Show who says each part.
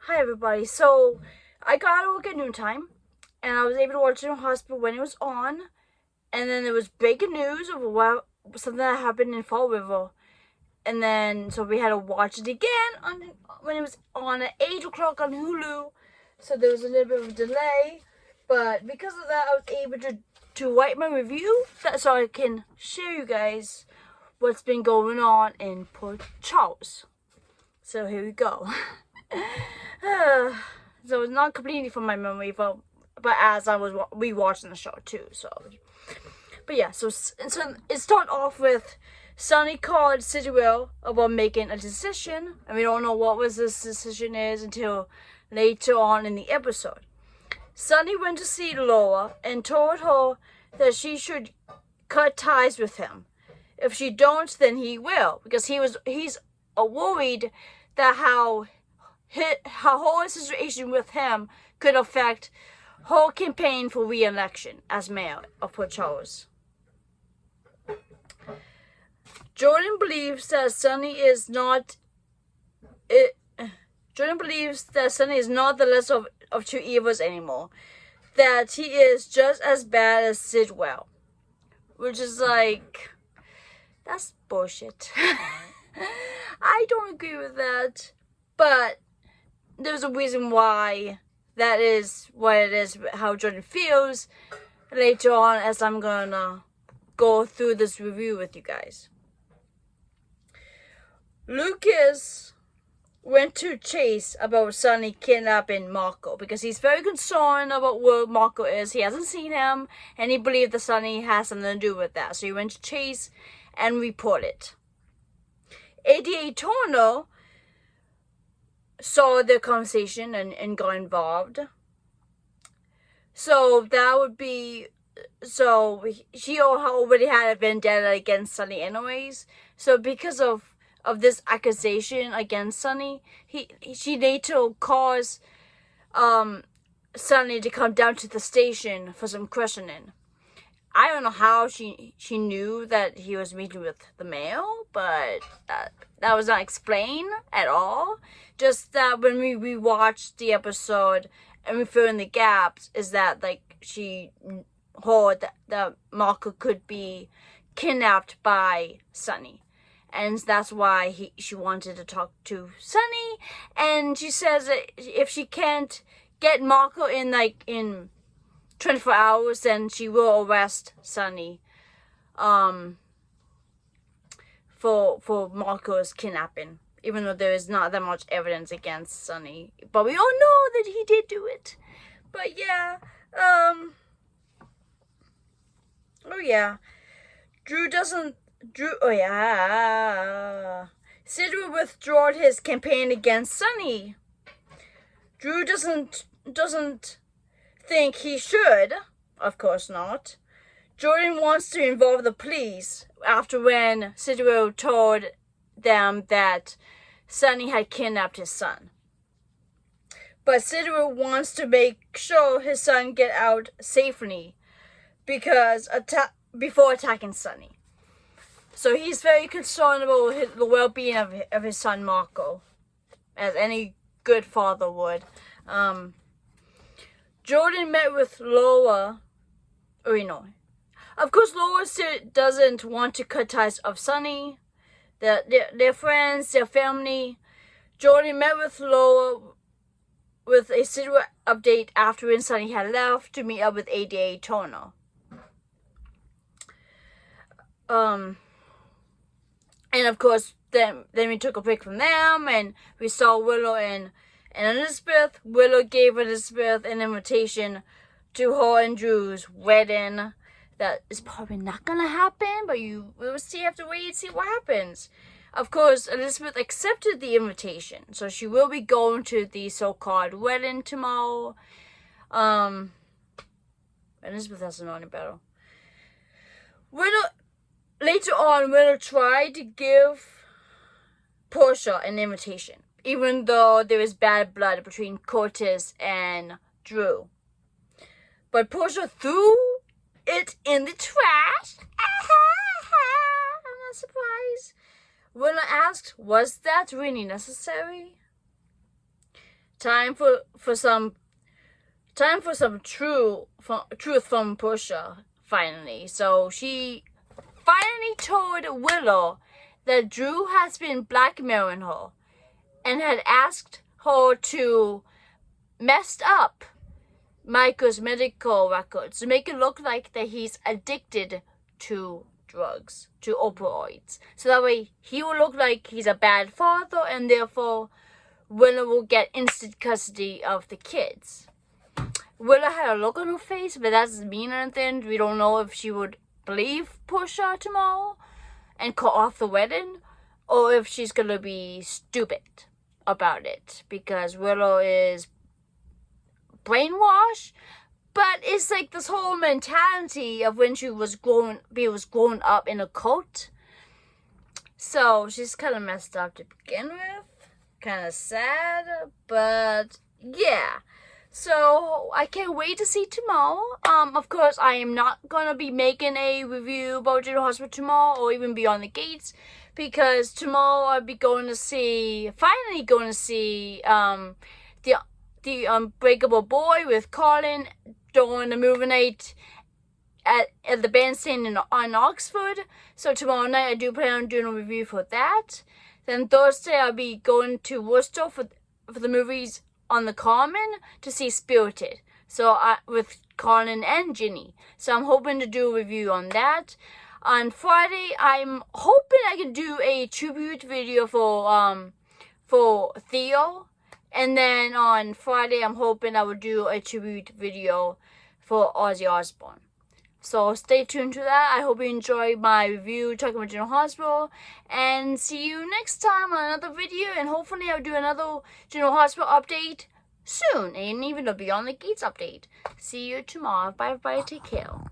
Speaker 1: Hi everybody. So I got to work at noontime, and I was able to watch it in hospital when it was on. And then there was breaking news of something that happened in Fall River, and then so we had to watch it again when it was on at 8 o'clock on Hulu. So there was a little bit of a delay, but because of that, I was able to write my review so I can share you guys what's been going on in Port Charles. So here we go. So it's not completely from my memory, but as I was rewatching the show too. But yeah, so it started off with Sonny called Sidwell about making a decision, and we don't know what this decision is until later on in the episode. Sonny went to see Laura and told her that she should cut ties with him. If she don't, then he will, because he's worried that her whole situation with him could affect her campaign for re-election as mayor of Port Charles. Jordan believes that Sonny is not the less of two evils anymore. That he is just as bad as Sidwell. Which is like, that's bullshit. I don't agree with that. But there's a reason why that is what it is, how Jordan feels later on, as I'm gonna go through this review with you guys. Lucas went to Chase about Sonny kidnapping Marco because he's very concerned about where Marco is. He hasn't seen him, and he believed that Sonny has something to do with that. So he went to Chase and reported. ADA Turner saw the conversation and got involved. So that would be, so she already had a vendetta against Sonny anyways. So because of this accusation against Sonny, she later caused Sonny to come down to the station for some questioning. I don't know how she knew that he was meeting with the mayor, but that was not explained at all. Just that when we rewatched the episode and we fill in the gaps, is that like she heard that Marco could be kidnapped by Sonny. And that's why she wanted to talk to Sonny. And she says that if she can't get Marco in 24 hours, then she will arrest Sonny for Marco's kidnapping. Even though there is not that much evidence against Sonny. But we all know that he did do it. But yeah, oh yeah. Sidwell withdrew his campaign against Sonny. Drew doesn't think he should. Of course not. Jordan wants to involve the police after when Sidwell told them that Sonny had kidnapped his son. But Sidwell wants to make sure his son get out safely before attacking Sonny. So he's very concerned about the well-being of his son Marco, as any good father would. Jordan met with Laura. Of course, Laura doesn't want to cut ties of Sonny. Their friends, their family. Jordan met with Laura with a Sidwell update after when Sonny had left to meet up with ADA Turner. And of course, then we took a break from them, and we saw Willow and Elizabeth. Willow gave Elizabeth an invitation to her and Drew's wedding. That is probably not gonna happen, but we will have to wait and see what happens. Of course, Elizabeth accepted the invitation, so she will be going to the so-called wedding tomorrow. Elizabeth doesn't know any better. Later on, Willow tried to give Portia an invitation, even though there is bad blood between Curtis and Drew. But Portia threw it in the trash. I'm not surprised. Willow asked, was that really necessary? time for some truth from Pusha finally. So she finally told Willow that Drew has been blackmailing her and had asked her to mess up Michael's medical records to make it look like that he's addicted to drugs, to opioids. So that way he will look like he's a bad father, and therefore Willow will get instant custody of the kids. Willow had a look on her face, but that doesn't mean anything. We don't know if she would believe Pusha tomorrow and call off the wedding, or if she's gonna be stupid about it, because Willow is brainwashed. But it's like this whole mentality of when she was grown up in a cult. So she's kind of messed up to begin with. Kind of sad, but yeah. So I can't wait to see tomorrow. Of course, I am not gonna be making a review about General Hospital tomorrow, or even Beyond the Gates, because tomorrow I'll be finally going to see the Unbreakable Boy with Colin during the movie night at the bandstand on Oxford. So tomorrow night I do plan on doing a review for that. Then Thursday I'll be going to Worcester for the movies on the Common to see Spirited. So with Colin and Ginny. So I'm hoping to do a review on that. On Friday, I'm hoping I can do a tribute video for Theo. And then on Friday, I'm hoping I will do a tribute video for Ozzy Osbourne. So stay tuned to that. I hope you enjoyed my review talking about General Hospital. And see you next time on another video. And hopefully I'll do another General Hospital update soon. And even a Beyond the Gates update. See you tomorrow. Bye bye. Take care.